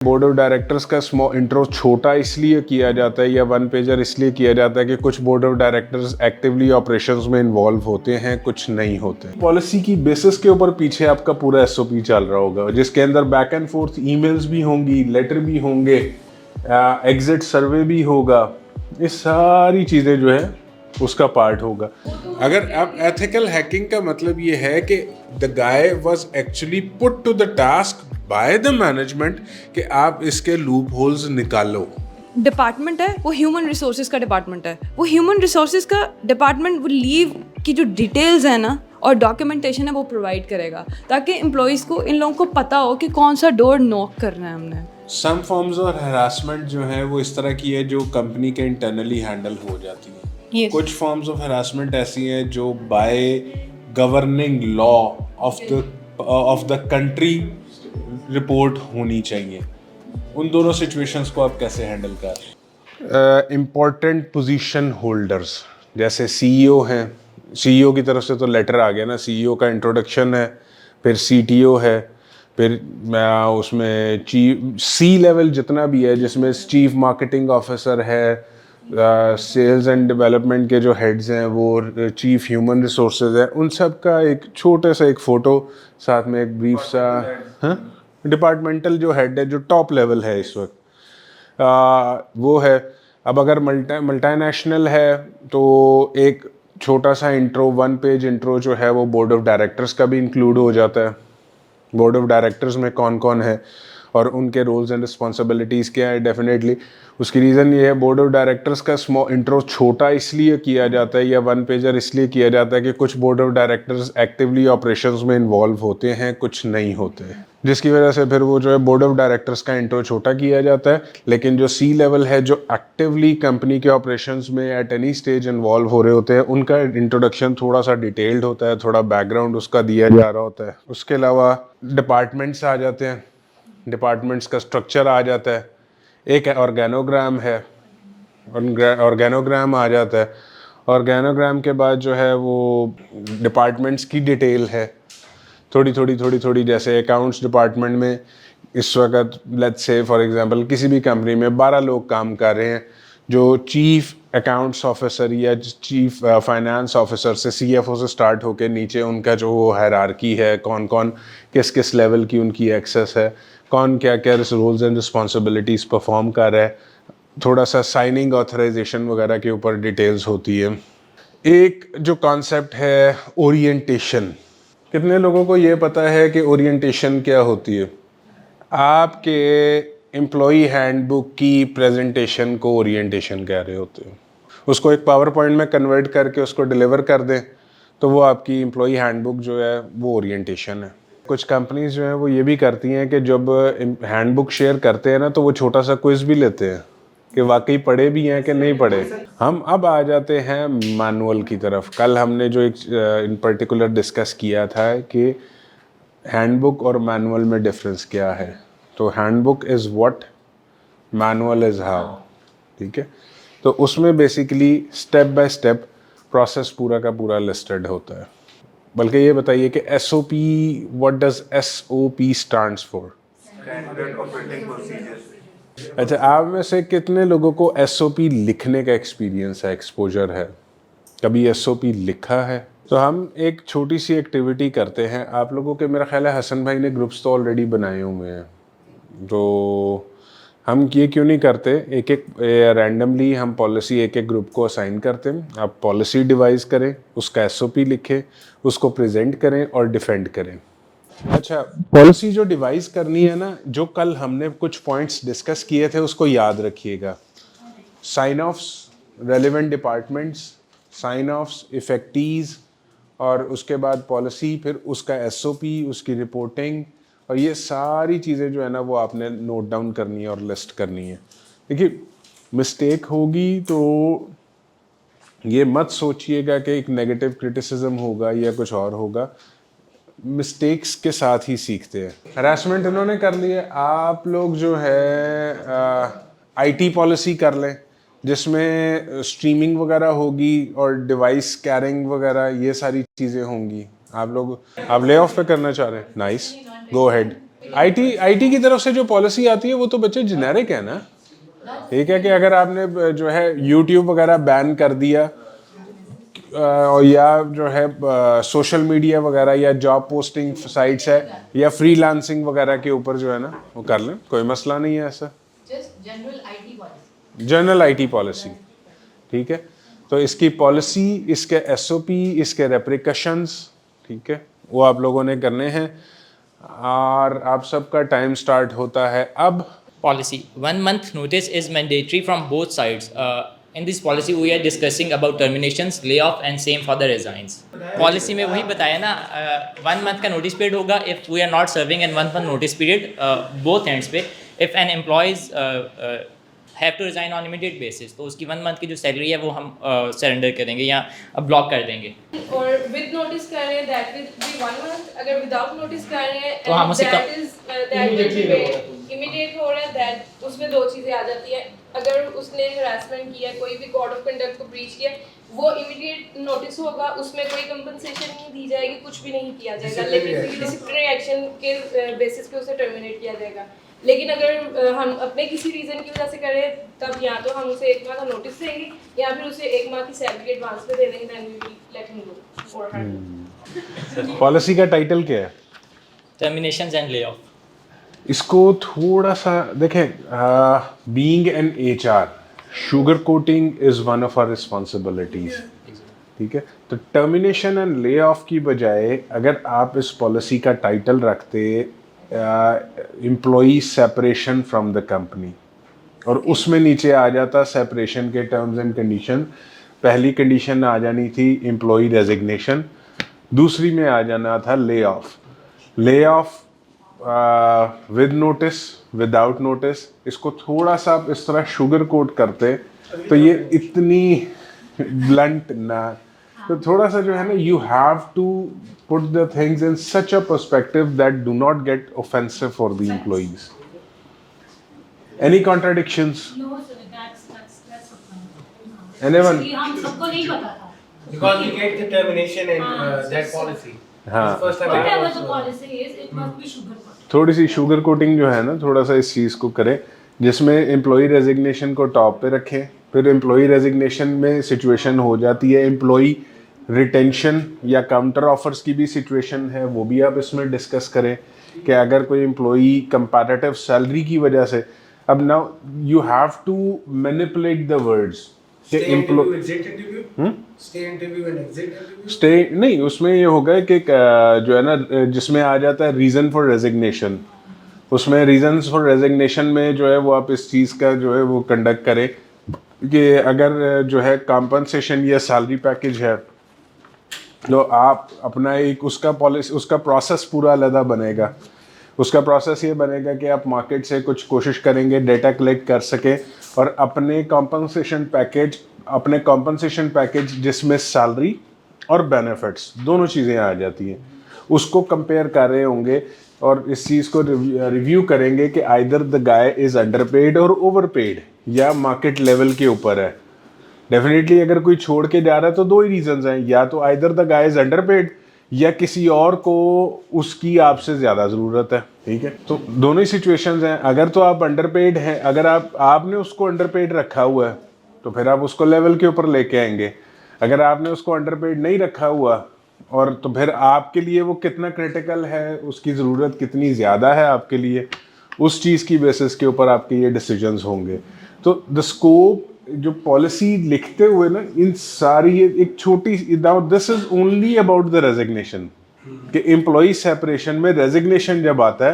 Board of directors का small intro छोटा इसलिए किया जाता है या वन पेजर इसलिए किया जाता है कि कुछ board of directors actively operations में इन्वॉल्व होते हैं, कुछ नहीं होते। पॉलिसी की बेसिस के ऊपर पीछे आपका पूरा एसओपी चल रहा होगा, जिसके अंदर बैक एंड फोर्थ ईमेल्स भी होंगी, लेटर भी होंगे, एग्जिट सर्वे भी होगा। ये सारी चीज़ें जो है उसका पार्ट होगा। अगर अब एथिकल हैकिंग का मतलब ये है कि the guy was actually put to the task by the management कि आप इसके लूप होल्स निकालो। डिपार्टमेंट है वो ह्यूमन रिसोर्सेज का डिपार्टमेंट है, वो ह्यूमन रिसोर्सेज का डिपार्टमेंट वो लीव की जो डिटेल्स है ना और डॉक्यूमेंटेशन है वो प्रोवाइड करेगा ताकि एम्प्लॉयज़ को, इन लोगों को पता हो कि कौन सा डोर नॉक करना है हमने। सम फॉर्म्स और हरासमेंट जो है वो इस तरह की है जो कंपनी के इंटरनली हैंडल हो जाती है। Yes. कुछ फॉर्म्स ऑफ हरासमेंट ऐसी हैं जो by governing law of the country report होनी चाहिए। उन दोनों सिचुएशंस को आप कैसे हैंडल कर रहे हैं? इम्पोर्टेंट पोजीशन होल्डर्स जैसे सीईओ हैं, सीईओ की तरफ से तो लेटर आ गया ना, सीईओ का इंट्रोडक्शन है, फिर सीटीओ है, फिर उसमें चीफ सी लेवल जितना भी है जिसमें चीफ मार्केटिंग ऑफिसर है, सेल्स एंड डेवलपमेंट के जो हेड्स हैं वो चीफ ह्यूमन रिसोर्सेज है, उन सब का एक छोटे सा एक फ़ोटो साथ में एक ब्रीफ सा डिपार्टमेंटल जो हेड है जो टॉप लेवल है इस वक्त वो है। अब अगर मल्टीनेशनल है तो एक छोटा सा इंट्रो, वन पेज इंट्रो जो है वो बोर्ड ऑफ डायरेक्टर्स का भी इंक्लूड हो जाता है। बोर्ड ऑफ डायरेक्टर्स में कौन कौन है और उनके रोल्स एंड रिस्पॉन्सिबिलिटीज़ क्या है। डेफिनेटली उसकी रीज़न ये है, बोर्ड ऑफ डायरेक्टर्स का स्मॉल इंट्रो छोटा इसलिए किया जाता है या वन पेजर इसलिए किया जाता है कि कुछ board of directors actively operations में इन्वॉल्व होते हैं, कुछ नहीं होते, जिसकी वजह से फिर वो जो है बोर्ड ऑफ डायरेक्टर्स का इंट्रो छोटा किया जाता है। लेकिन जो सी लेवल है जो एक्टिवली कंपनी के ऑपरेशंस में एट एनी स्टेज इन्वॉल्व हो रहे होते हैं, उनका इंट्रोडक्शन थोड़ा सा डिटेल्ड होता है, थोड़ा बैकग्राउंड उसका दिया जा रहा होता है। उसके अलावा डिपार्टमेंट्स आ जाते हैं, डिपार्टमेंट्स का स्ट्रक्चर आ जाता है, एक ऑर्गेनोग्राम है, ऑर्गेनोग्राम आ जाता है। ऑर्गेनोग्राम के बाद जो है वो डिपार्टमेंट्स की डिटेल है थोड़ी, जैसे अकाउंट्स डिपार्टमेंट में इस वक्त लेट्स से फॉर एग्जांपल किसी भी कंपनी में 12 लोग काम कर रहे हैं, जो चीफ अकाउंट्स ऑफिसर या चीफ फाइनेंस ऑफिसर से सीएफओ से स्टार्ट होके नीचे उनका जो वो हायरार्की है, कौन कौन किस किस लेवल की उनकी एक्सेस है, कौन क्या क्या रोल्स एंड रिस्पॉन्सिबिलिटीज़ परफॉर्म कर रहा है, थोड़ा सा साइनिंग ऑथराइजेशन वगैरह के ऊपर डिटेल्स होती है। एक जो कॉन्सेप्ट है ओरिएंटेशन, कितने लोगों को ये पता है कि ओरिएंटेशन क्या होती है? आपके एम्प्लॉई हैंडबुक की प्रेजेंटेशन को ओरिएंटेशन कह रहे होते हैं। उसको एक पावर पॉइंट में कन्वर्ट करके उसको डिलीवर कर दें तो वो आपकी एम्प्लॉई हैंडबुक जो है वो ओरिएंटेशन है। कुछ कंपनीज जो है वो ये भी करती हैं कि जब हैंडबुक शेयर करते हैं ना तो वो छोटा सा क्विज भी लेते हैं कि वाकई पढ़े भी हैं कि नहीं पढ़े। हम अब आ जाते हैं मैनुअल की तरफ। कल हमने जो एक इन पर्टिकुलर डिस्कस किया था कि हैंडबुक और मैनुअल में डिफरेंस क्या है। तो handbook is what, manual is how. ठीक है, तो उसमें basically step by step process पूरा का पूरा लिस्टेड होता है। बल्कि ये बताइए कि SOP, what does SOP stands for? Standard operating procedure. अच्छा, आप में से कितने लोगों को एसओपी लिखने का एक्सपीरियंस है, एक्सपोजर है? कभी एसओपी लिखा है? तो हम एक छोटी सी एक्टिविटी करते हैं आप लोगों के। मेरा ख्याल है हसन भाई ने ग्रुप्स तो ऑलरेडी बनाए हुए हैं, तो हम ये क्यों नहीं करते, एक एक रैंडमली हम पॉलिसी एक एक ग्रुप को असाइन करते हैं। आप पॉलिसी डिवाइस करें, उसका एसओपी लिखें, उसको प्रेजेंट करें और डिफेंड करें। अच्छा, पॉलिसी जो डिवाइस करनी है ना, जो कल हमने कुछ पॉइंट्स डिस्कस किए थे उसको याद रखिएगा। Sign offs, relevant departments, sign offs, इफेक्टीज, और उसके बाद पॉलिसी, फिर उसका एसओपी, उसकी रिपोर्टिंग, और ये सारी चीज़ें जो है ना वो आपने नोट डाउन करनी है और लिस्ट करनी है। देखिए, मिस्टेक होगी तो ये मत सोचिएगा कि एक नेगेटिव क्रिटिसिज्म होगा या कुछ और होगा। मिस्टेक्स के साथ ही सीखते हैं। हरासमेंट इन्होंने कर लिया, आप लोग जो है आईटी पॉलिसी कर लें जिसमें स्ट्रीमिंग वगैरह होगी और डिवाइस कैरिंग वगैरह, ये सारी चीज़ें होंगी। आप ले ऑफ पे करना चाह रहे हैं? Nice, go ahead. आईटी की तरफ से जो पॉलिसी आती है वो तो बच्चे जेनेरिक है ना। ठीक है कि अगर आपने जो है यूट्यूब वगैरह बैन कर दिया या जो है सोशल मीडिया वगैरह या जॉब पोस्टिंग साइट्स है या फ्रीलांसिंग वगैरह के ऊपर जो है ना वो कर लें, कोई मसला नहीं है ऐसा। जनरल आईटी पॉलिसी, ठीक है। तो इसकी पॉलिसी, इसके एसओपी, इसके रेप्रिकशंस, ठीक है, वो आप लोगों ने करने हैं और आप सबका टाइम स्टार्ट होता है अब। Policy 1 month notice is mandatory from both sides. In this policy we are discussing about terminations, layoff and same for the resigns. Policy में वही बताया ना, 1 month का notice period होगा if we are not serving and 1 month notice period both ends पे। If an employees have to resign on immediate basis तो उसकी 1 month की जो सैलरी है वो हम सरेंडर करेंगे या ब्लॉक कर देंगे। और विद नोटिस कर रहे हैं दैट विल बी 1 मंथ, अगर विदाउट नोटिस कर रहे हैं तो हम उसे इमीडिएट हो रहा है दैट उसमें दो चीज़ें आ जाती हैं। अगर उसने हरासमेंट किया, कोई भी कोड ऑफ कंडक्ट को ब्रीच किया, वो इमीडिएट नोटिस होगा, उसमें कोई कंपनसेशन नहीं दी जाएगी, कुछ भी नहीं किया जाएगा, लेकिन डिसिप्लिनरी एक्शन के बेसिस पे उसे टर्मिनेट किया जाएगा। लेकिन अगर हम अपने किसी रीज़न की वजह से करें तब या तो हम उसे 1 माह का नोटिस देंगे या फिर उसे 1 माह की सैलरी एडवांस में दे देंगे, then we will let him go or her. Policy का टाइटल क्या है? Terminations and lay off. इसको थोड़ा सा देखें, being an HR, sugar coating is one of our responsibilities, ठीक है। तो टर्मिनेशन एंड ले ऑफ की बजाय अगर आप इस पॉलिसी का टाइटल रखते employee separation from the company, और उसमें नीचे आ जाता सेपरेशन के टर्म्स एंड कंडीशन। पहली कंडीशन आ जानी थी एम्प्लॉई रेजिग्नेशन, दूसरी में आ जाना था lay off. Lay off with notice, without notice, इसको थोड़ा सा आप इस तरह शुगर कोट करते तो ये इतनी ब्लंट ना, तो थोड़ा सा जो है ना, you have to put the things in such a perspective that do not get offensive for the employees. Any contradictions? No, sir, that's okay. Anyone? ये हम सबको नहीं पता था। Because we get the termination in that policy. हाँ। This is first time I Whatever heard the also. policy is, it must be sugar coated. थोड़ी सी sugar coating जो है ना, थोड़ा सा इस चीज़ को करें जिसमें एम्प्लॉई रेजिग्नेशन को टॉप पे रखें। फिर एम्प्लॉई रेजिग्नेशन में सिचुएशन हो जाती है एम्प्लॉई रिटेंशन या काउंटर ऑफर्स की भी सिचुएशन है, वो भी आप इसमें डिस्कस करें कि अगर कोई एम्प्लॉई कंपैरेटिव सैलरी की वजह से, अब now you have to manipulate the words कि Stay interview, exit interview. Stay interview and exit interview. Stay नहीं, उसमें ये होगा कि जो है ना, जिसमें आ जाता है रीज़न फॉर रेजिग्नेशन, उसमें रीजंस फॉर रेजिग्नेशन में जो है वो आप इस चीज़ का जो है वो कंडक्ट करें कि अगर जो है कॉम्पनसेशन या सैलरी पैकेज है तो आप अपना एक उसका पॉलिसी, उसका प्रोसेस पूरा अलग बनेगा। उसका प्रोसेस ये बनेगा कि आप मार्केट से कुछ कोशिश करेंगे डेटा कलेक्ट कर सके और अपने कॉम्पनसेशन पैकेज जिसमें सैलरी और बेनिफिट्स दोनों चीज़ें आ जाती हैं, उसको कंपेयर कर रहे होंगे और इस चीज़ को रिव्यू करेंगे कि either the guy is underpaid और ओवरपेड या मार्केट लेवल के ऊपर है। डेफिनेटली अगर कोई छोड़ के जा रहा है तो दो ही रीजंस हैं, या तो either the guy is underpaid या किसी और को उसकी आपसे ज़्यादा ज़रूरत है, ठीक है। तो दोनों ही सिचुएशंस हैं। अगर तो आप अंडरपेड हैं, अगर आपने उसको अंडरपेड रखा हुआ है तो फिर आप उसको लेवल के ऊपर लेके आएंगे। अगर आपने उसको अंडरपेड नहीं रखा हुआ और तो फिर आपके लिए वो कितना क्रिटिकल है, उसकी ज़रूरत कितनी ज़्यादा है आपके लिए, उस चीज़ की बेसिस के ऊपर आपके ये डिसीजंस होंगे। तो द स्कोप जो पॉलिसी लिखते हुए ना, इन सारी एक छोटी, this is only about the resignation कि एम्प्लॉई सेपरेशन में रेजिग्नेशन जब आता है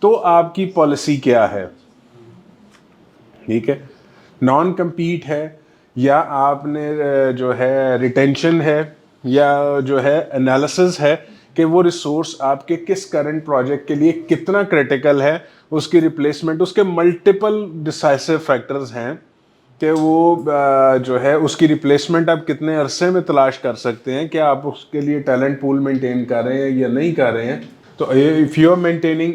तो आपकी पॉलिसी क्या है, ठीक है। नॉन कम्पीट है या आपने जो है रिटेंशन है या जो है एनालिसिस है कि वो रिसोर्स आपके किस करंट प्रोजेक्ट के लिए कितना क्रिटिकल है, उसकी रिप्लेसमेंट, उसके मल्टीपल डिसाइसिव फैक्टर्स हैं कि वो जो है उसकी रिप्लेसमेंट आप कितने अरसे में तलाश कर सकते हैं, क्या आप उसके लिए टैलेंट पूल मेंटेन कर रहे हैं या नहीं कर रहे हैं, तो if you are maintaining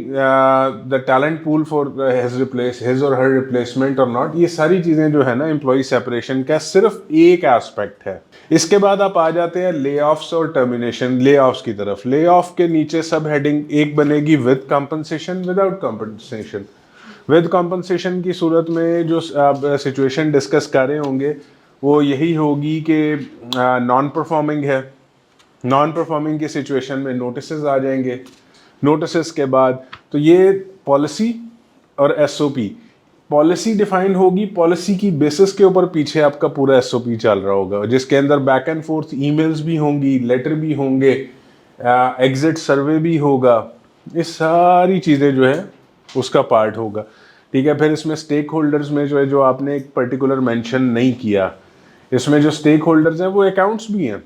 the talent pool for his or her replacement or not, ये सारी चीज़ें जो है ना एम्प्लॉय सेपरेशन का सिर्फ एक एस्पेक्ट है। इसके बाद आप आ जाते हैं ले ऑफ्स और टर्मिनेशन, ले ऑफ्स की तरफ। ले ऑफ के नीचे सब हेडिंग एक बनेगी with compensation, without compensation. With compensation की सूरत में जो आप सिचुएशन डिस्कस कर रहे होंगे वो यही होगी कि नॉन परफॉर्मिंग है। नॉन परफॉर्मिंग की सिचुएशन में नोटिसेस आ जाएंगे। नोटिसेस के बाद तो ये पॉलिसी और एसओपी, पॉलिसी डिफाइन होगी, पॉलिसी की बेसिस के ऊपर पीछे आपका पूरा एसओपी चल रहा होगा, जिसके अंदर बैक एंड फोर्थ ईमेल्स भी होंगी, लेटर भी होंगे, एग्जिट सर्वे भी होगा। ये सारी चीज़ें जो है उसका पार्ट होगा, ठीक है। फिर इसमें स्टेक होल्डर्स में जो है, जो आपने एक पर्टिकुलर मेंशन नहीं किया, इसमें जो स्टेक होल्डर्स हैं वो अकाउंट्स भी हैं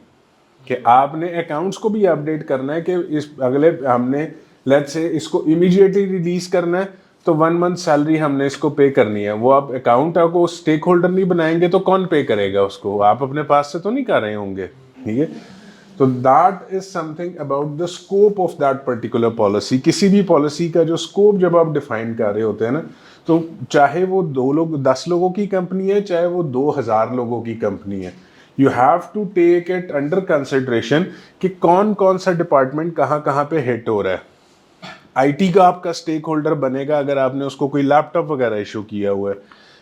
कि आपने अकाउंट्स को भी अपडेट करना है कि इस अगले हमने लेट्स से इसको इमीडिएटली रिलीज करना है तो 1 मंथ सैलरी हमने इसको पे करनी है। वो आप अकाउंट को स्टेक होल्डर नहीं बनाएंगे तो कौन पे करेगा उसको? आप अपने पास से तो नहीं कर रहे होंगे, ठीक है। तो that is something about the scope of that particular policy. किसी भी पॉलिसी का जो स्कोप जब आप डिफाइन कर रहे होते हैं ना, तो चाहे वो 10 लोगों की कंपनी है, चाहे वो 2000 लोगों की कंपनी है, you have to take it under consideration कि कौन कौन सा डिपार्टमेंट कहाँ कहाँ पे हिट हो रहा है। आईटी का आपका स्टेक होल्डर बनेगा अगर आपने उसको कोई लैपटॉप वगैरह इशू किया हुआ है।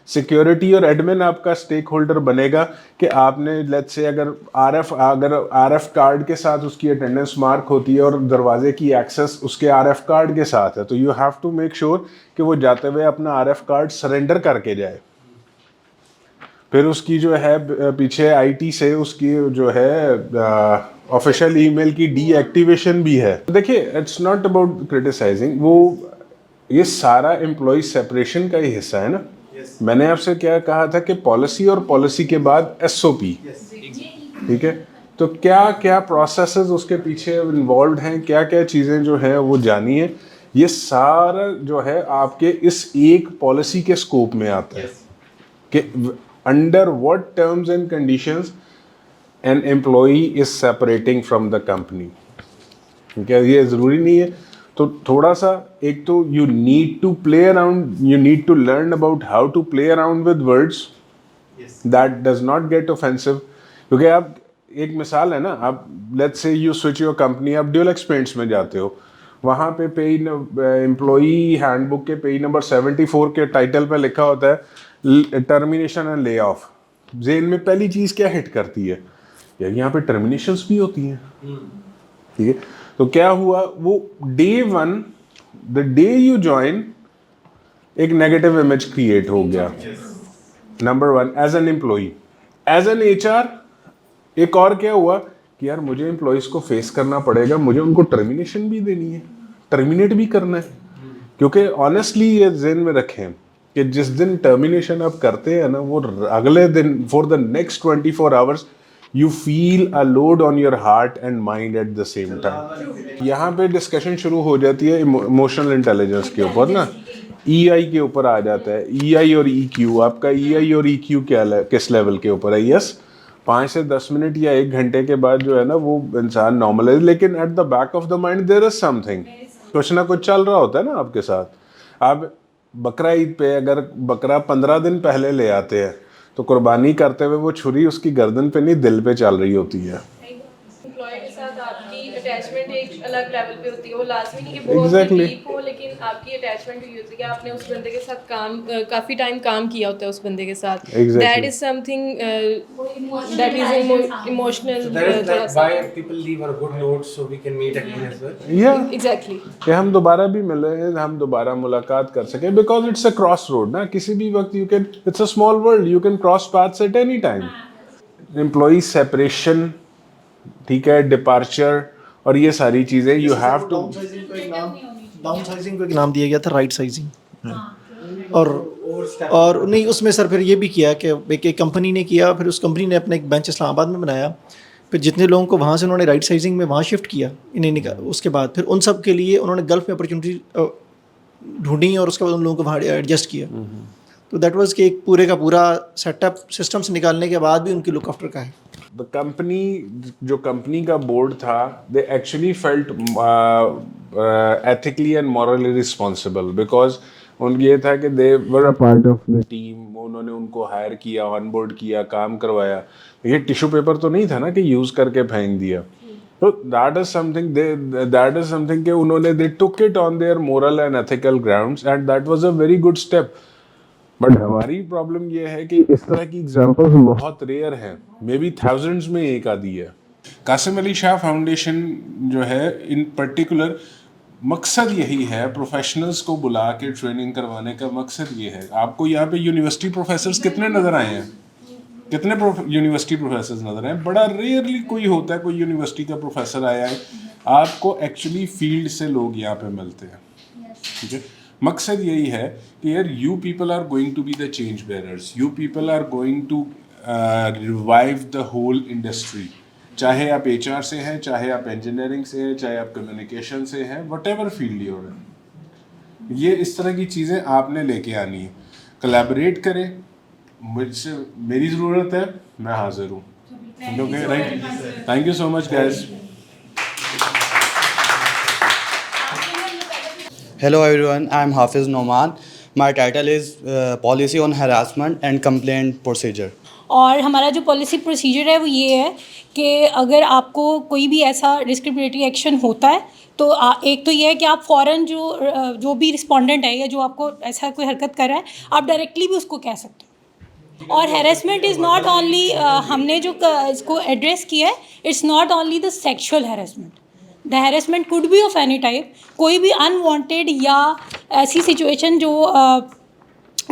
सिक्योरिटी और एडमिन आपका स्टेक होल्डर बनेगा कि आपने लेट्स से अगर आरएफ कार्ड के साथ उसकी अटेंडेंस मार्क होती है और दरवाजे की एक्सेस उसके आरएफ कार्ड के साथ है, तो you have to make sure कि वो जाते हुए अपना आरएफ कार्ड सरेंडर करके जाए। फिर उसकी जो है पीछे आईटी से उसकी जो है ऑफिशियल ईमेल की डीएक्टिवेशन भी है। देखिए, इट्स नॉट अबाउट क्रिटिसाइजिंग, वो ये सारा एम्प्लॉय सेपरेशन का ही हिस्सा है ना। मैंने आपसे क्या कहा था कि पॉलिसी और पॉलिसी के बाद एसओपी, ठीक है। तो क्या क्या प्रोसेसेस उसके पीछे इन्वॉल्व हैं, क्या क्या चीज़ें जो हैं वो जानी है। ये सारा जो है आपके इस एक पॉलिसी के स्कोप में आता है कि under what terms and conditions an employee is separating from the company, ठीक है। ये ज़रूरी नहीं है, तो थोड़ा सा एक तो you need to play around, you need to learn about how to play around with words that does not get offensive। क्योंकि आप एक मिसाल है ना, आप let's say you switch your company, आप ड्यूल एक्सपेंस में जाते हो, वहाँ पे पेज एम्प्लॉई हैंडबुक के पेज नंबर 74 के टाइटल पे लिखा होता है टर्मिनेशन एंड ले ऑफ। जेन में पहली चीज़ क्या हिट करती है यार, यहाँ पे टर्मिनेशंस भी होती हैं, ठीक है। तो क्या हुआ, वो day 1 the day you join एक नेगेटिव इमेज क्रिएट हो गया, number 1 as an employee. As an HR एक और क्या हुआ कि यार मुझे एम्प्लॉयज़ को फेस करना पड़ेगा, मुझे उनको टर्मिनेशन भी देनी है, टर्मिनेट भी करना है। क्योंकि ऑनेस्टली ये जेन में रखें कि जिस दिन टर्मिनेशन आप करते हैं ना, वो अगले दिन for the next 24 hours you feel a load on your heart and mind at the same time. यहाँ पे डिस्कशन शुरू हो जाती है इमोशनल इंटेलिजेंस के ऊपर ना, ईआई के ऊपर आ जाता है। ईआई और ईक्यू, आपका ईआई और ईक्यू किस लेवल के ऊपर है? यस, 5 से 10 मिनट या 1 घंटे के बाद जो है ना वो इंसान नॉर्मल है, लेकिन at the back of the mind there is something, कुछ ना कुछ चल रहा होता है ना आपके साथ। आप बकरा ईद पे अगर बकरा 15 दिन पहले ले आते हैं तो कुर्बानी करते हुए वो छुरी उसकी गर्दन पे नहीं दिल पे चल रही होती है। एम्प्लॉय के साथ आपकी अटैचमेंट एक अलग लेवल पे होती है। वो लाजमी नहीं कि बहुत Exactly. डीप हो, लेकिन आपकी अटैचमेंट हुई होती है कि आपने उस बंदे के साथ काफ़ी टाइम काम किया होता है उस बंदे के साथ। Exactly. That is something that is emotional. That is like why people leave a good note so we can meet again as well. Exactly कि हम दोबारा भी मिले, हम दोबारा मुलाकात कर सकें, because it's a cross road ना, किसी भी वक्त you can, it's a small world, you can cross paths at any time. Employee separation, ठीक है, डिपार्चर और ये सारी चीज़ें यू हैव टू। डाउनसाइजिंग को एक नाम दिया गया था राइट साइजिंग, और नहीं उसमें सर फिर ये भी किया कि एक कंपनी ने किया, फिर उस कंपनी ने अपना एक बेंच इस्लामाबाद में बनाया, फिर जितने लोगों को वहाँ से उन्होंने राइट साइजिंग में वहाँ शिफ्ट किया इन्हें निकाल, उसके बाद फिर उन सब के लिए उन्होंने गल्फ में अपॉर्चुनिटी ढूंढी और उसके बाद उन लोगों को वहाँ एडजस्ट किया। तो दैट वाज कि एक पूरे का पूरा सेटअप सिस्टम से निकालने के बाद भी उनकी लुक आफ्टर का है। द कंपनी, जो कंपनी का बोर्ड था, they actually felt ethically and morally responsible, because उन ये था कि they were a part of the team, उन्होंने उनको हायर किया, ऑन बोर्ड किया, काम करवाया। ये टिश्यू पेपर तो नहीं था ना कि यूज़ करके फेंक दिया। तो दैट इज समथिंग कि उन्होंने they took it on their moral and ethical grounds and that was a very good step. But हमारी प्रॉब्लम ये है कि इस तरह की एग्जांपल्स बहुत रेयर हैं, मे बी थाउजेंड्स में एक आधी है। कासिम अली शाह फाउंडेशन जो है इन पर्टिकुलर, मकसद यही है, प्रोफेशनल्स को बुला के ट्रेनिंग करवाने का मकसद ये है। आपको यहाँ पे यूनिवर्सिटी प्रोफेसर्स कितने नज़र आए हैं? कितने यूनिवर्सिटी प्रोफेसर्स नज़र आए? बड़ा रेयरली कोई होता है, कोई यूनिवर्सिटी का प्रोफेसर आया है। आपको एक्चुअली फील्ड से लोग यहाँ पे मिलते हैं, ठीक है। मकसद यही है कि यार you people are going to be the change bearers, you people are going to revive the whole industry. चाहे आप HR से हैं, चाहे आप इंजीनियरिंग से हैं, चाहे आप कम्युनिकेशन से हैं, व्हाटएवर फील्ड यूर इन, ये इस तरह की चीज़ें आपने लेके आनी है। कोलैबोरेट करें, मुझसे मेरी ज़रूरत है, मैं हाजिर हूँ। Okay, right, thank you so much guys. Hello everyone, I am Hafiz Noman. My title is Policy on Harassment and Complaint Procedure. और हमारा जो पॉलिसी प्रोसीजर है वो ये है कि अगर आपको कोई भी ऐसा डिस्क्रिमिनेटरी एक्शन होता है तो एक तो ये है कि आप फ़ौरन जो भी रिस्पोंडेंट है या जो आपको ऐसा कोई हरकत कर रहा है, आप डायरेक्टली भी उसको कह सकते हो। और हैरेसमेंट इज़ नॉट ओनली, हमने जो इसको एड्रेस किया है, it's not only the sexual harassment, the harassment could be of any type. कोई भी अनवांटेड या ऐसी सिचुएशन जो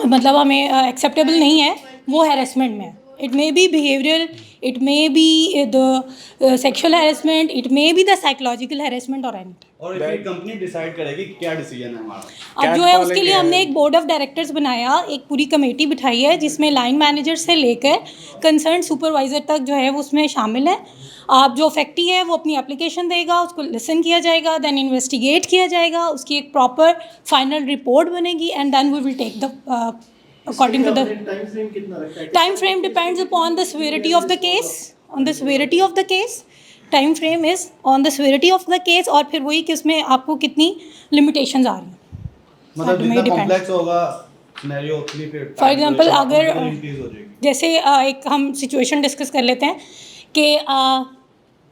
मतलब हमें एक्सेप्टेबल नहीं है, वो हैरेसमेंट में है। It may be behavioural, it may be the sexual harassment, it may be the psychological harassment और एनी टाइप। और फिर कंपनी डिसाइड करेगी क्या डिसीजन है हमारा। अब जो है उसके लिए हमने एक बोर्ड ऑफ डायरेक्टर्स बनाया, एक पूरी कमेटी बिठाई है जिसमें लाइन मैनेजर से लेकर कंसर्न सुपरवाइज़र तक जो है वो उसमें शामिल है। आप जो अफेक्टी है वो अपनी एप्लीकेशन देगा, उसको लिसन किया जाएगा, देन इन्वेस्टिगेट किया जाएगा, उसकी एक प्रॉपर फाइनल रिपोर्ट बनेगी and then we will take the according to the time frame depends upon the severity of the case, on the severity of the case, time frame is on the severity of the case। और फिर वही कि उसमें आपको कितनी limitations आ रही हैं, मतलब जितना कॉम्प्लेक्स होगा सिनेरियो उतनी फिर फॉर एग्जांपल अगर इंक्रीज हो जाएगी। जैसे एक हम सिचुएशन डिस्कस कर लेते हैं कि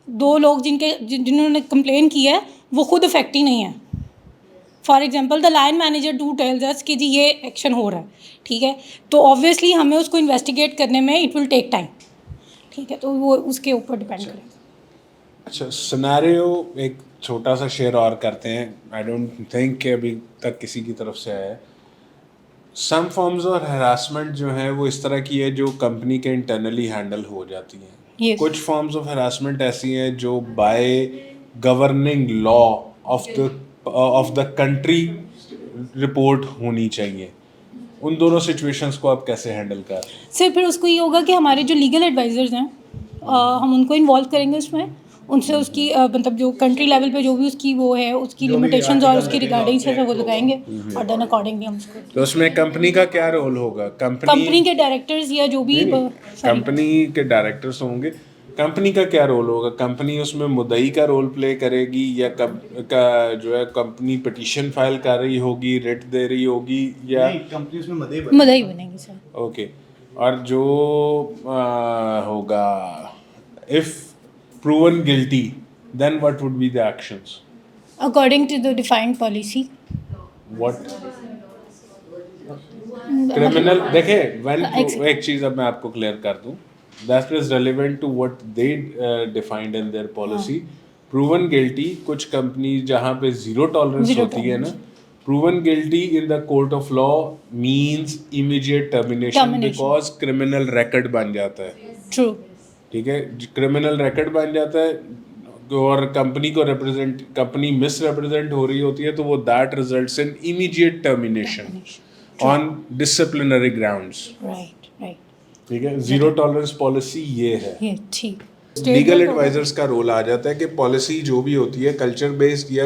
दो लोग जिन्होंने कंप्लेन की है वो खुद अफेक्टी नहीं है। For example the line manager do tells us कि जी ये एक्शन हो रहा है, ठीक है, तो ऑब्वियसली हमें उसको इन्वेस्टिगेट करने में इट विल टेक टाइम, ठीक है, तो वो उसके ऊपर डिपेंड करेगा। अच्छा, सिनेरियो एक छोटा सा शेयर और करते हैं। आई डोंट थिंक कि अभी तक किसी की तरफ से आया है। सम फॉर्म्स और हरासमेंट जो है वो इस तरह की है जो कंपनी के इंटरनली हैंडल हो जाती हैं। Yes. कुछ फॉर्म्स ऑफ हरासमेंट ऐसी हैं जो by governing law of the country report होनी चाहिए। उन दोनों सिचुएशंस को आप कैसे हैंडल कर रहे हैं? सर फिर उसको ये होगा कि हमारे जो लीगल एडवाइज़र्स हैं हम उनको इन्वॉल्व करेंगे उसमें, उनसे उसकी मतलब जो कंट्री लेवल पे जो भी उसकी वो है उसकी लिमिटेशंस और उसकी रिगार्डिंग से वो लगाएंगे और देन अकॉर्डिंगली हम उसको। तो उसमें कंपनी का क्या रोल होगा? कंपनी के डायरेक्टर्स या जो भी कंपनी के डायरेक्टर्स होंगे, कंपनी का क्या रोल होगा? कंपनी उसमें मुद्दई का रोल प्ले करेगी या जो है कंपनी पिटीशन फाइल कर रही होगी, रिट दे रही होगी, या कंपनी उसमें मदई बनेगी सर। ओके। और जो होगा if proven guilty then what would be the actions according to the defined policy. What criminal देखे व्हेन एक चीज अब मैं आपको क्लियर कर दूं, that is relevant to what they defined in their policy। proven guilty, कुछ कंपनी जहाँ पे zero tolerance होती है ना, proven guilty in the court of law means immediate termination because criminal record बन जाता है। True। ठीक है, criminal record बन जाता है और कंपनी को कंपनी मिसरिप्रेजेंट हो रही होती है तो वो that results in immediate termination on disciplinary grounds। Right, right। ठीक है, जीरो टॉलरेंस पॉलिसी ये है। ये ठीक। लीगल एडवाइजर्स का रोल आ जाता है कि पॉलिसी जो भी होती है कल्चर बेस्ड या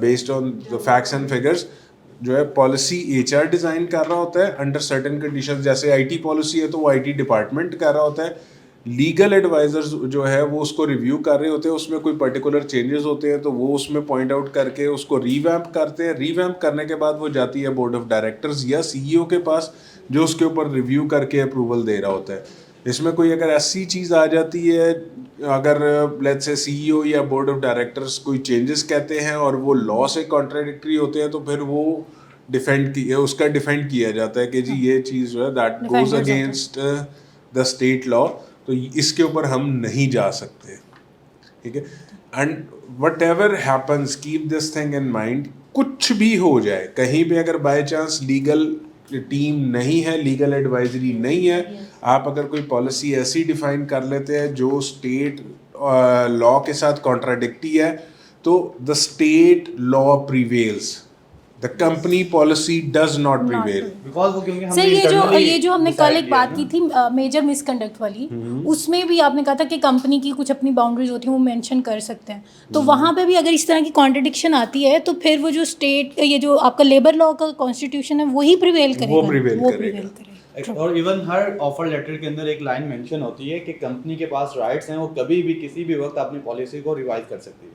based on the facts and figures, जो है पॉलिसी HR डिज़ाइन कर रहा होता है अंडर सर्टेन कंडीशंस। जैसे IT पॉलिसी है तो वो IT डिपार्टमेंट कर रहा होता है, लीगल एडवाइजर्स जो है वो उसको रिव्यू कर रहे होते हैं, उसमें कोई पर्टिकुलर चेंजेस होते हैं तो वो उसमें पॉइंट आउट करके उसको रीवैम्प करते हैं। रीवैम्प करने के बाद वो जाती है बोर्ड ऑफ डायरेक्टर्स या सीईओ के पास, जो उसके ऊपर रिव्यू करके अप्रूवल दे रहा होता है। इसमें कोई अगर ऐसी चीज़ आ जाती है, अगर लेट्स से सीईओ या बोर्ड ऑफ डायरेक्टर्स कोई चेंजेस कहते हैं और वो लॉ से कॉन्ट्राडिक्टरी होते हैं, तो फिर वो उसका डिफेंड किया जाता है कि जी ये चीज़ जो है that goes against the state law, तो इसके ऊपर हम नहीं जा सकते, ठीक है। And what ever happens keep this thing in mind, कुछ भी हो जाए कहीं पे, अगर बाय चांस लीगल टीम नहीं है, लीगल एडवाइजरी नहीं है, आप अगर कोई पॉलिसी ऐसी डिफाइन कर लेते हैं जो स्टेट लॉ के साथ कॉन्ट्राडिक्टी है, तो the state law prevails, the company policy does not prevail. Because वो क्योंकि सर ये जो हमने कल एक बात की थी मेजर मिसकंडक्ट वाली, उसमें भी आपने कहा था कि कंपनी की कुछ अपनी बाउंड्रीज होती हैं वो मेंशन कर सकते हैं, तो वहाँ पे भी अगर इस तरह की कॉन्ट्रडिक्शन आती है तो फिर वो जो स्टेट ये जो आपका लेबर लॉ का कॉन्स्टिट्यूशन है वही प्रिवेल करेगा, वो प्रिवेल करेगा। और इवन हर ऑफर लेटर के अंदर एक लाइन मेंशन होती है कि कंपनी के पास राइट्स हैं, वो कभी भी किसी भी वक्त अपनी पॉलिसी को रिवाइज कर सकती है।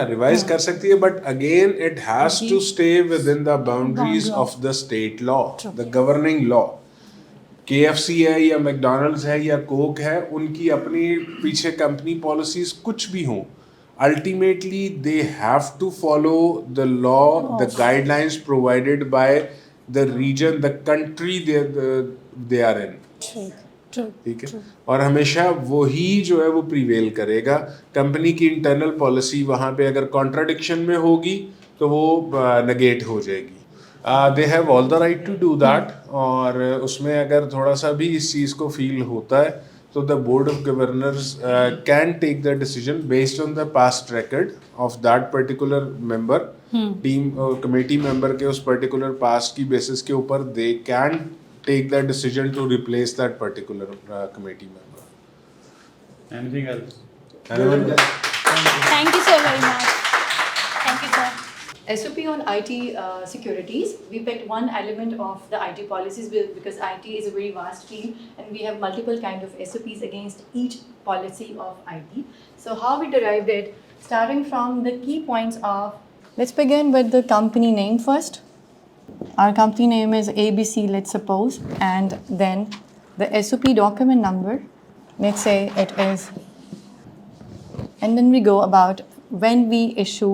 रिवाइज कर सकती है, but again it has to stay within the boundaries of the state law, the governing law. KFC है या मैकडोनल्ड्स है या कोक है, उनकी अपनी पीछे कंपनी पॉलिसीज कुछ भी हों, ultimately they have to follow the law, the guidelines provided by the region, the country they are in, ठीक है। और हमेशा वही जो है वो प्रिवेल करेगा। कंपनी की इंटरनल पॉलिसी वहाँ पे अगर कॉन्ट्राडिक्शन में होगी तो वो नेगेट हो जाएगी। They have all the right to do that, और उसमें अगर थोड़ा सा भी इस चीज़ को फील होता है तो the board of governors can take the decision based on the past record of that particular member, team committee member के उस पर्टिकुलर पास्ट की बेसिस के ऊपर they can take that decision to replace that particular committee member. Anything else? Thank you so very much. Thank you, sir. SOP on IT securities, we picked one element of the IT policies because IT is a very vast field and we have multiple kind of SOPs against each policy of IT. So how we derived it, starting from the key points of, let's begin with the company name first. Our company name is ABC, let's suppose, and then the SOP document number, let's say it is, and then we go about when we issue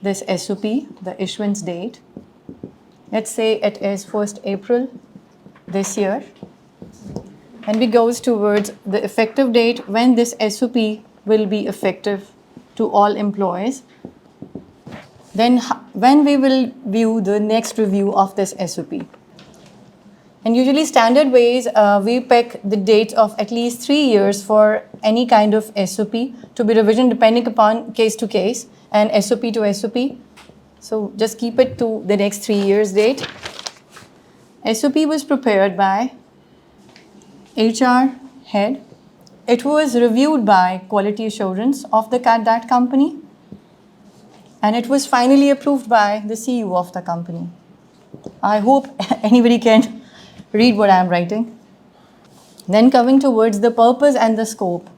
this SOP, the issuance date. Let's say it is 1st April this year, and we goes towards the effective date when this SOP will be effective to all employees. Then when we will view the next review of this SOP. And usually standard ways, we pick the date of at least 3 years for any kind of SOP to be revision depending upon case to case and SOP to SOP. So just keep it to the next 3 years date. SOP was prepared by HR head. It was reviewed by quality assurance of that company. And it was finally approved by the CEO of the company. I hope anybody can read what I am writing. Then coming towards the purpose and the scope.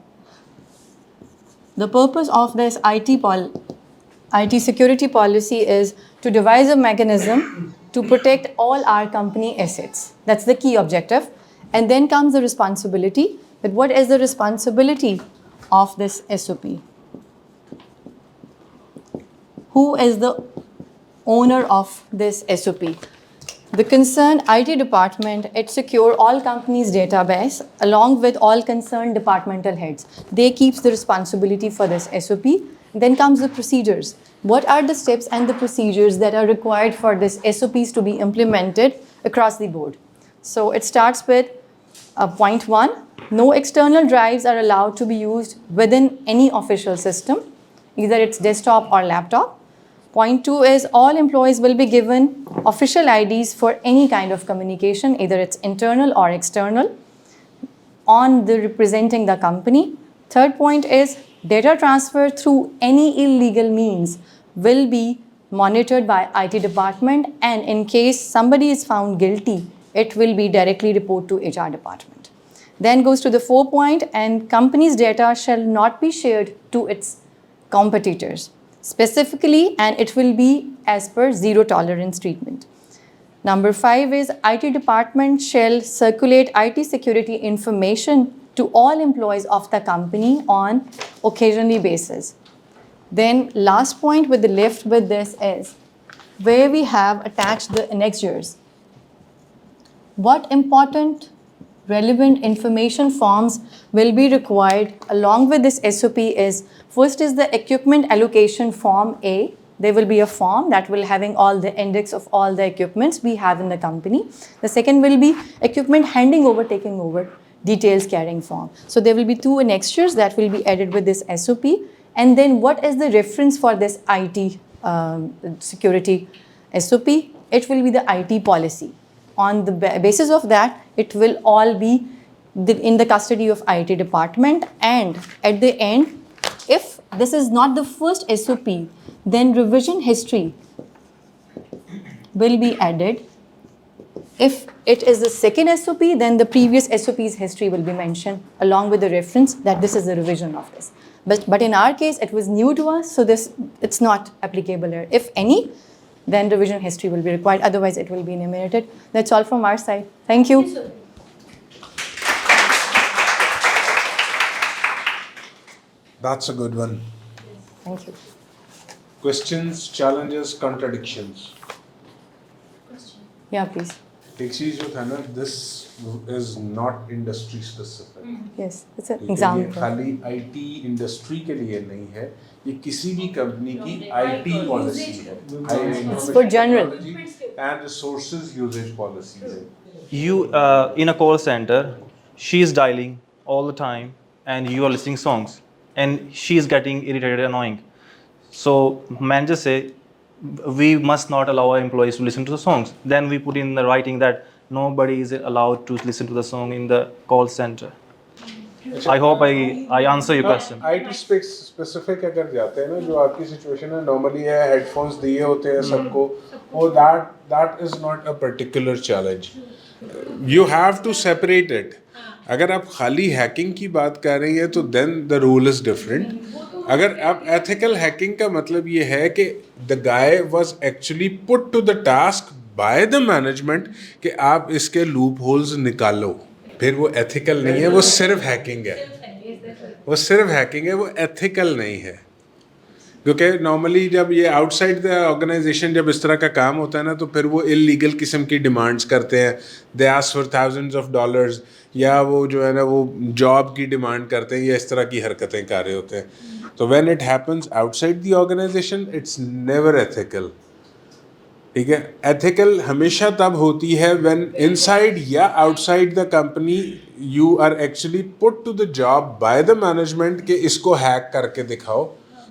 The purpose of this IT security policy is to devise a mechanism to protect all our company assets. That's the key objective. And then comes the responsibility. But what is the responsibility of this SOP? Who is the owner of this SOP? The concerned IT department, it secure all companies' database along with all concerned departmental heads. They keeps the responsibility for this SOP. Then comes the procedures. What are the steps and the procedures that are required for this SOPs to be implemented across the board? So it starts with point 1, no external drives are allowed to be used within any official system, either it's desktop or laptop. Point 2 is all employees will be given official IDs for any kind of communication, either it's internal or external, on the representing the company. Third point is data transfer through any illegal means will be monitored by IT department, and in case somebody is found guilty, it will be directly reported to HR department. Then goes to the 4th point, and company's data shall not be shared to its competitors specifically, and it will be as per zero tolerance treatment. Number 5 is IT department shall circulate IT security information to all employees of the company on occasionally basis. Then last point with the left with this is where we have attached the annexures. What important relevant information forms will be required along with this SOP is, first is the equipment allocation form A. There will be a form that will having all the index of all the equipments we have in the company. The second will be equipment handing over, taking over, details carrying form. So there will be 2 annexures that will be added with this SOP. And then what is the reference for this IT security SOP? It will be the IT policy. On the basis of that, it will all be in the custody of IT department. And at the end, if this is not the first SOP, then revision history will be added. If it is the second SOP, then the previous SOP's history will be mentioned along with the reference that this is a revision of this. But in our case, it was new to us, so it's not applicable here. If any, then revision history will be required. Otherwise, it will be enumerated. That's all from our side. Thank you. That's a good one. Thank you. Questions, challenges, contradictions. Yeah, please. एक चीज जो था ना, this is not industry specific. Yes, it's an ये example. खाली IT industry के लिए नहीं है, ये किसी भी कंपनी की IT पॉलिसी है. It's for general. And resources usage policy है. You in a call center, she is dialing all the time and you are listening songs and she is getting irritated, annoying. So manager say we must not allow our employees to listen to the songs. Then we put in the writing that nobody is allowed to listen to the song in the call center. I hope I answer your question. IT specific अगर जाते हैं ना, जो आपकी situation है, normally है headphones दिए होते हैं सबको, वो that is not a particular challenge. You have to separate it. अगर आप खाली हैकिंग की बात कर रही हैं तो then the rule is different. अगर आप ethical hacking का मतलब ये है कि the guy was actually put to the task by the management कि आप इसके loop holes निकालो, फिर वो ethical नहीं है, वो सिर्फ hacking है, वो सिर्फ hacking है, वो ethical नहीं है. क्योंकि नॉर्मली जब ये आउटसाइड द ऑर्गेनाइजेशन जब इस तरह का काम होता है ना, तो फिर वो इलीगल किस्म की डिमांड्स करते हैं. They ask for thousands of dollars, या वो जो है ना वो जॉब की डिमांड करते हैं, या इस तरह की हरकतें कर रहे होते हैं. तो when it happens outside the organization, it's never ethical. ठीक है, एथिकल हमेशा तब होती है व्हेन इनसाइड या outside the company you are actually put to the job by the management कि इसको हैक करके दिखाओ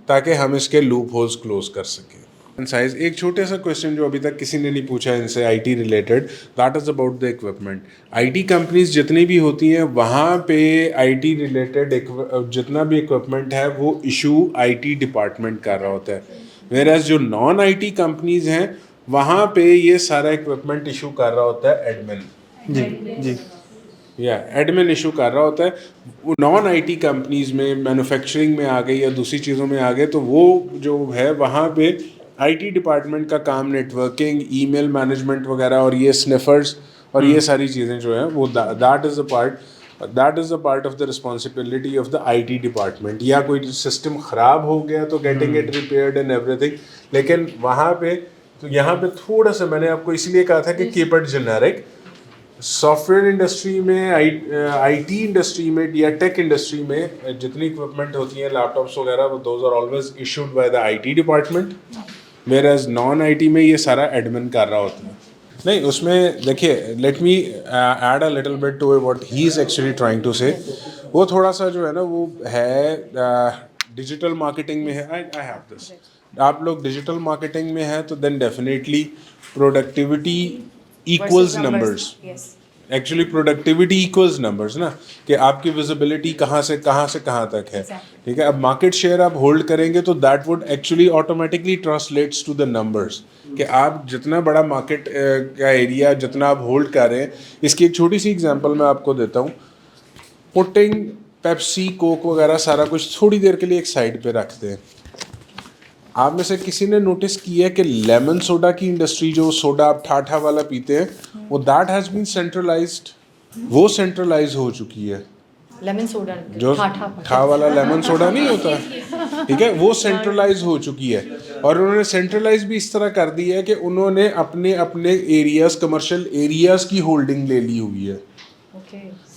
ताकि हम इसके लूप होल्स क्लोज कर सकें. साइज एक छोटे सा क्वेश्चन जो अभी तक किसी ने नहीं पूछा इनसे IT related, that is about the equipment. IT companies जितनी भी होती हैं वहाँ पे IT रिलेटेड जितना भी इक्विपमेंट है वो इशू IT डिपार्टमेंट कर रहा होता है. वेयरएज जो नॉन IT कंपनीज हैं वहाँ पे ये सारा इक्विपमेंट इशू कर रहा होता है एडमिन. जी या एडमिन इशू कर रहा होता है. वो नॉन IT कंपनीज में, मैन्युफैक्चरिंग में आ गई या दूसरी चीज़ों में आ गए, तो वो जो है वहाँ पे IT डिपार्टमेंट का काम नेटवर्किंग, ईमेल मैनेजमेंट वगैरह और ये स्निफर्स और ये सारी चीज़ें जो हैं वो that is a part of the responsibility of the IT department. या कोई सिस्टम ख़राब हो गया तो getting it repaired and everything. लेकिन वहाँ पे तो यहाँ पे थोड़ा सा मैंने आपको इसलिए कहा था कि keep it generic. Software industry में, IT इंडस्ट्री में या टेक इंडस्ट्री में जितनी इक्विपमेंट होती हैं, लैपटॉप्स वगैरह, वो those are always issued by the IT department. Whereas non IT में ये सारा एडमिन कर रहा होता है. नहीं, उसमें देखिए, let me add a little bit to what he is actually trying to say. वो थोड़ा सा जो है ना वो है डिजिटल मार्केटिंग में है. I have this. आप लोग डिजिटल मार्केटिंग में हैं तो then definitely productivity equals numbers. Actually productivity equals numbers ना, कि आपकी विजिबिलिटी कहाँ से कहाँ तक है. ठीक है, अब मार्केट शेयर आप होल्ड करेंगे तो that would actually automatically translates to the numbers कि आप जितना बड़ा मार्केट का एरिया जितना आप होल्ड कर रहे हैं. इसकी एक छोटी सी एग्जांपल मैं आपको देता हूँ. पुटिंग पेप्सी कोक वगैरह सारा कुछ थोड़ी देर के लिए एक साइड पे रखते हैं। आप में से किसी ने नोटिस किया है कि लेमन सोडा की इंडस्ट्री, जो सोडा आप ठाठा वाला पीते हैं, वो दैट हैज़ बीन सेंट्रलाइज्ड, वो सेंट्रलाइज हो चुकी है। लेमन सोडा जो ठा वाला लेमन सोडा नहीं होता, ठीक है, वो सेंट्रलाइज हो चुकी है। और उन्होंने सेंट्रलाइज भी इस तरह कर दी है कि उन्होंने अपने अपने एरियाज, कमर्शियल एरियाज की होल्डिंग ले ली हुई है,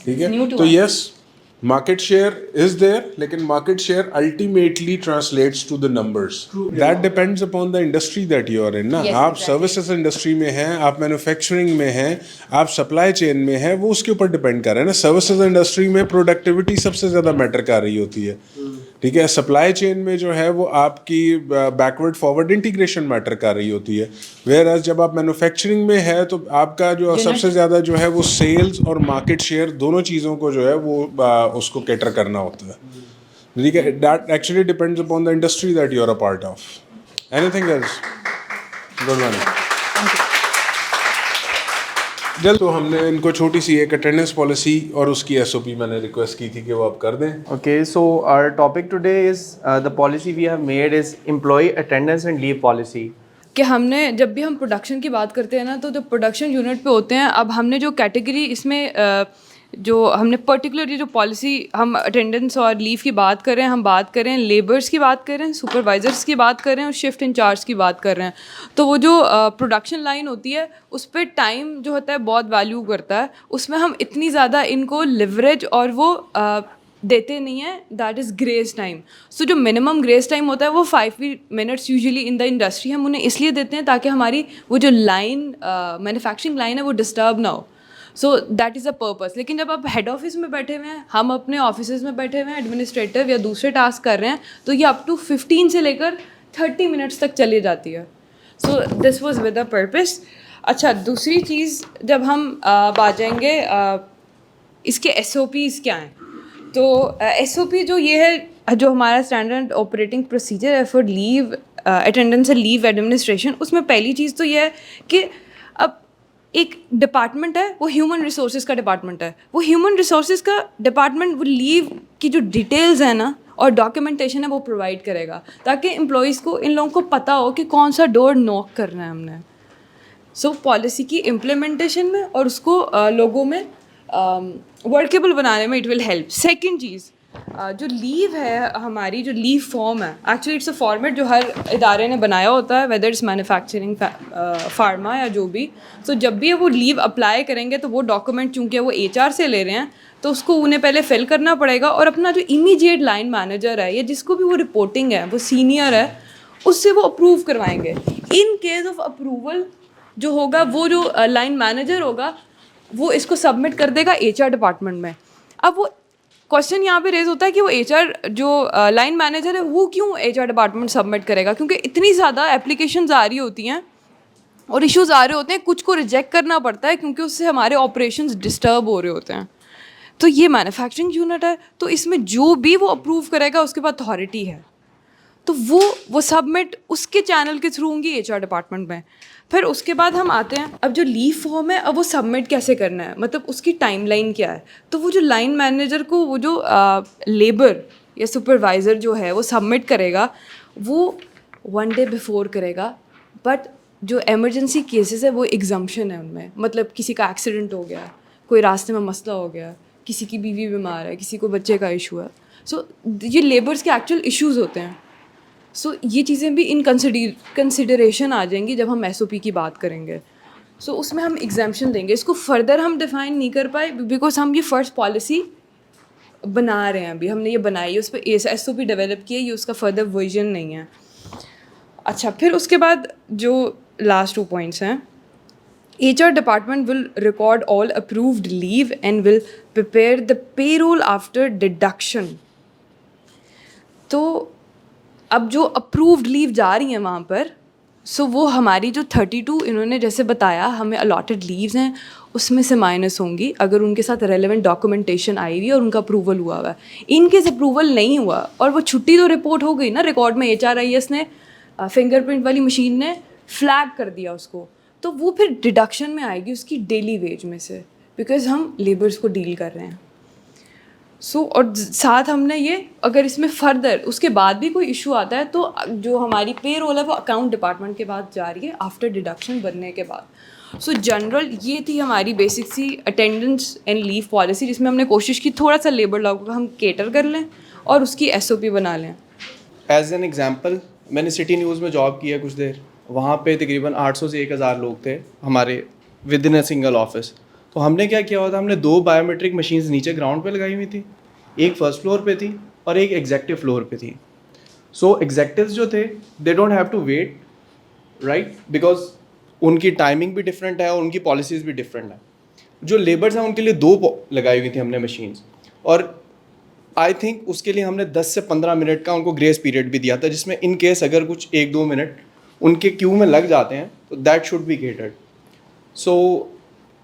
ठीक है। तो yes, market share is there, लेकिन market share ultimately translates to the numbers. That depends upon the industry that you are in ना। आप सर्विसेज इंडस्ट्री में हैं, आप मैन्युफैक्चरिंग में हैं, आप सप्लाई चेन में हैं, वो उसके ऊपर डिपेंड कर रहे हैं ना। सर्विसेज इंडस्ट्री में प्रोडक्टिविटी सबसे ज़्यादा मैटर कर रही होती है, ठीक है। सप्लाई चेन में जो है वो आपकी बैकवर्ड फॉरवर्ड इंटीग्रेशन मैटर कर रही होती है। वेयर एज जब आप मैन्युफैक्चरिंग में है तो आपका जो सबसे ज़्यादा जो है वो सेल्स और मार्केट शेयर, दोनों चीज़ों को जो है वो उसको कैटर करना होता है, ठीक है। That actually depends upon the industry that you are a part of. Anything else? Good morning. जल्द तो हमने इनको छोटी सी एक अटेंडेंस पॉलिसी और उसकी एसओपी मैंने रिक्वेस्ट की थी कि वो आप कर दें। Okay, so our topic today is the policy we have made is employee attendance and leave policy. कि हमने जब भी हम प्रोडक्शन की बात करते हैं ना, तो जब प्रोडक्शन यूनिट पे होते हैं, अब हमने जो कैटेगरी इसमें जो हमने पर्टिकुलरली जो पॉलिसी हम अटेंडेंस और लीव की बात कर रहे हैं, हम बात कर रहे हैं लेबर्स की बात कर रहे हैं, सुपरवाइजर्स की बात कर रहे हैं और शिफ्ट इंचार्ज की बात कर रहे हैं। तो वो जो प्रोडक्शन लाइन होती है उस पर टाइम जो होता है बहुत वैल्यू करता है, उसमें हम इतनी ज़्यादा इनको लिवरेज और वो देते नहीं है, दैट इज़ ग्रेस टाइम। सो जो मिनिमम ग्रेस टाइम होता है वो 5 minutes usually in the industry हम उन्हें इसलिए देते हैं ताकि हमारी वो जो लाइन मैन्युफैक्चरिंग लाइन है वो डिस्टर्ब ना हो। So that is a purpose. लेकिन जब आप हेड ऑफिस में बैठे हुए हैं, हम अपने ऑफिस में बैठे हुए हैं, एडमिनिस्ट्रेटिव या दूसरे टास्क कर रहे हैं, तो ये अप टू 15 से लेकर 30 मिनट्स तक चली जाती है। So this was with a purpose. अच्छा, दूसरी चीज़ जब हम आ जाएंगे इसके SOPs क्या हैं, तो SOP जो ये है, जो हमारा स्टैंडर्ड ऑपरेटिंग प्रोसीजर है for leave attendance and leave administration, उसमें पहली चीज़ तो ये है कि अब एक डिपार्टमेंट है, वो ह्यूमन रिसोर्सेज का डिपार्टमेंट है। वो ह्यूमन रिसोर्सेज का डिपार्टमेंट वो लीव की जो डिटेल्स है ना और डॉक्यूमेंटेशन है वो प्रोवाइड करेगा, ताकि एम्प्लॉयज़ को, इन लोगों को पता हो कि कौन सा डोर नॉक करना है हमने। सो पॉलिसी की इम्प्लीमेंटेशन में और उसको लोगों में वर्केबल बनाने में इट विल हेल्प। सेकेंड चीज़, जो लीव है हमारी, जो लीव फॉर्म है, एक्चुअली इट्स अ फॉर्मेट जो हर इदारे ने बनाया होता है, वेदर इट्स मैन्युफैक्चरिंग, फार्मा या जो भी। सो जब भी वो लीव अप्लाई करेंगे तो वो डॉक्यूमेंट चूँकि वो HR से ले रहे हैं, तो उसको उन्हें पहले फिल करना पड़ेगा और अपना जो इमीडिएट लाइन मैनेजर है या जिसको भी वो रिपोर्टिंग है, वो सीनियर है, उससे वो अप्रूव करवाएंगे। इन केस ऑफ अप्रूवल जो होगा, वो जो लाइन मैनेजर होगा वो इसको सबमिट कर देगा HR डिपार्टमेंट में। अब वो क्वेश्चन यहाँ पे रेज होता है कि वो HR जो लाइन मैनेजर है वो क्यों HR डिपार्टमेंट सबमिट करेगा, क्योंकि इतनी ज़्यादा एप्लीकेशंस आ रही होती हैं और इश्यूज़ आ रहे होते हैं, कुछ को रिजेक्ट करना पड़ता है क्योंकि उससे हमारे ऑपरेशंस डिस्टर्ब हो रहे होते हैं। तो ये मैन्युफैक्चरिंग यूनिट है, तो इसमें जो भी वो अप्रूव करेगा उसके बाद अथॉरिटी है, तो वो सबमिट उसके चैनल के थ्रू होंगी HR डिपार्टमेंट में। फिर उसके बाद हम आते हैं, अब जो लीव फॉर्म है, अब वो सबमिट कैसे करना है, मतलब उसकी टाइमलाइन क्या है। तो वो जो लाइन मैनेजर को वो जो लेबर या सुपरवाइज़र जो है वो सबमिट करेगा, वो 1 डे बिफोर करेगा। बट जो एमरजेंसी केसेस है वो एग्जम्पशन है उनमें, मतलब किसी का एक्सीडेंट हो गया, कोई रास्ते में मसला हो गया, किसी की बीवी बीमार है, किसी को बच्चे का इशू है। सो ये लेबर्स के एक्चुअल इश्यूज़ होते हैं। सो ये चीज़ें भी इन कंसिडरेशन आ जाएंगी जब हम SOP की बात करेंगे। सो उसमें हम एग्जाम्पशन देंगे। इसको फर्दर हम डिफ़ाइन नहीं कर पाए बिकॉज हम ये फर्स्ट पॉलिसी बना रहे हैं, अभी हमने ये बनाई है, उस पर SOP डेवलप किया, ये उसका फर्दर वर्जन नहीं है। अच्छा, फिर उसके बाद जो लास्ट 2 पॉइंट्स हैं, HR department will record all approved leave and will prepare the payroll after deduction. तो अब जो अप्रूव्ड लीव जा रही हैं वहाँ पर, सो वो हमारी जो 32 इन्होंने जैसे बताया हमें अलॉटेड लीव्स हैं, उसमें से माइनस होंगी अगर उनके साथ रेलेवेंट डॉक्यूमेंटेशन आई हुई और उनका अप्रूवल हुआ हुआ है। इनकेस अप्रूवल नहीं हुआ और वो छुट्टी तो रिपोर्ट हो गई ना, रिकॉर्ड में HRIS ने फिंगरप्रिंट वाली मशीन ने फ्लैग कर दिया उसको, तो वो फिर डिडक्शन में आएगी उसकी डेली वेज में से, बिकॉज हम लेबर्स को डील कर रहे हैं। सो और साथ हमने ये अगर इसमें फर्दर उसके बाद भी कोई इशू आता है तो जो हमारी पे रोल है वो अकाउंट डिपार्टमेंट के बाद जा रही है आफ्टर डिडक्शन बनने के बाद। सो जनरल ये थी हमारी बेसिक सी अटेंडेंस एंड लीव पॉलिसी, जिसमें हमने कोशिश की थोड़ा सा लेबर लॉ को हम केटर कर लें और उसकी SOP बना लें। एज एन एग्जाम्पल, मैंने सिटी न्यूज़ में जॉब किया कुछ देर, वहाँ पे तकरीबन 800 से 1000 लोग थे हमारे with in a single office. तो हमने क्या किया हुआ था, हमने 2 बायोमेट्रिक मशीन्स नीचे ग्राउंड पे लगाई हुई थी, एक फर्स्ट फ्लोर पे थी और एक एग्जेक्टिव फ्लोर पे थी। सो एग्जेक्टिव्स जो थे they don't have to wait, right, because उनकी टाइमिंग भी डिफरेंट है और उनकी पॉलिसीज़ भी डिफरेंट है। जो लेबर्स हैं उनके लिए 2 लगाई हुई थी हमने मशीन्स, और आई थिंक उसके लिए हमने 10 से 15 मिनट का उनको ग्रेस पीरियड भी दिया था, जिसमें इन केस अगर कुछ 1-2 मिनट उनके क्यू में लग जाते हैं तो that should be catered. So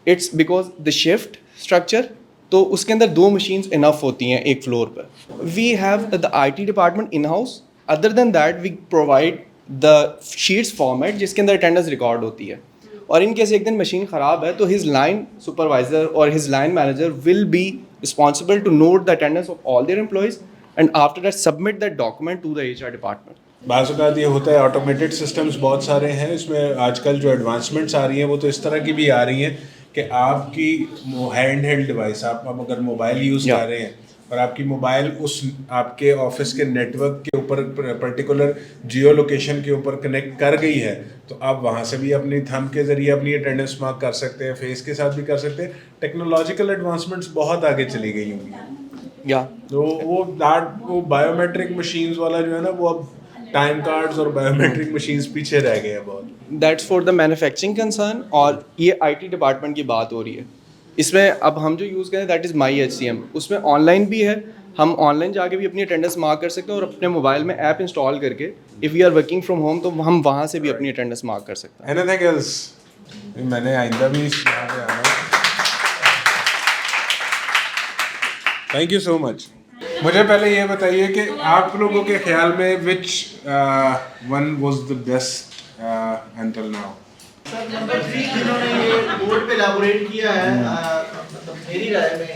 it's because the shift structure, तो उसके अंदर 2 मशीन्स इनफ होती हैं एक फ्लोर पर। We have the IT department in house, other than that we provide the sheets format जिसके अंदर अटेंडेंस रिकॉर्ड होती है, और इन केस एक दिन मशीन ख़राब है तो हिज लाइन सुपरवाइजर और his line manager will be responsible to note the attendance of all their employees and after that submit that document to the HR department. बाज़ ये होता है, ऑटोमेटेड सिस्टम्स बहुत सारे हैं, इसमें आजकल जो एडवांसमेंट्स आ रही हैं वो तो इस तरह की भी आ रही हैं कि आपकी हैंड हेल्ड डिवाइस, आप अगर मोबाइल यूज़ कर रहे हैं और आपकी मोबाइल उस आपके ऑफिस के नेटवर्क के ऊपर पर्टिकुलर जियो लोकेशन के ऊपर कनेक्ट कर गई है, तो आप वहाँ से भी अपनी थंब के ज़रिए अपनी अटेंडेंस मार्क कर सकते हैं, फेस के साथ भी कर सकते हैं। टेक्नोलॉजिकल एडवांसमेंट्स बहुत आगे चली गई होंगी। तो वो बायोमेट्रिक मशीन्स वाला जो है ना, वो अब टाइम कार्ड्स और बायोमेट्रिक मशीन्स पीछे रह गए हैं बहुत। That's for the manufacturing concern, और ये IT डिपार्टमेंट की बात हो रही है। इसमें अब हम जो यूज़ करें दैट इज़ माई HCM, उसमें ऑनलाइन भी है, हम ऑनलाइन जाके भी अपनी अटेंडेंस मार्क कर सकते हैं, और अपने मोबाइल में ऐप इंस्टॉल करके if we are working from home तो हम वहाँ से भी अपनी अटेंडेंस मार्क कर सकते हैं। Anything else? मैंने आइंदा भी यहाँ पे आना है। Thank you so much. मुझे पहले ये बताइए कि आप लोगों के ख्याल में which one was the best until now? Sir number 3 जिन्होंने ये बोर्ड पे एलैबोरेट किया है, मतलब मेरी राय में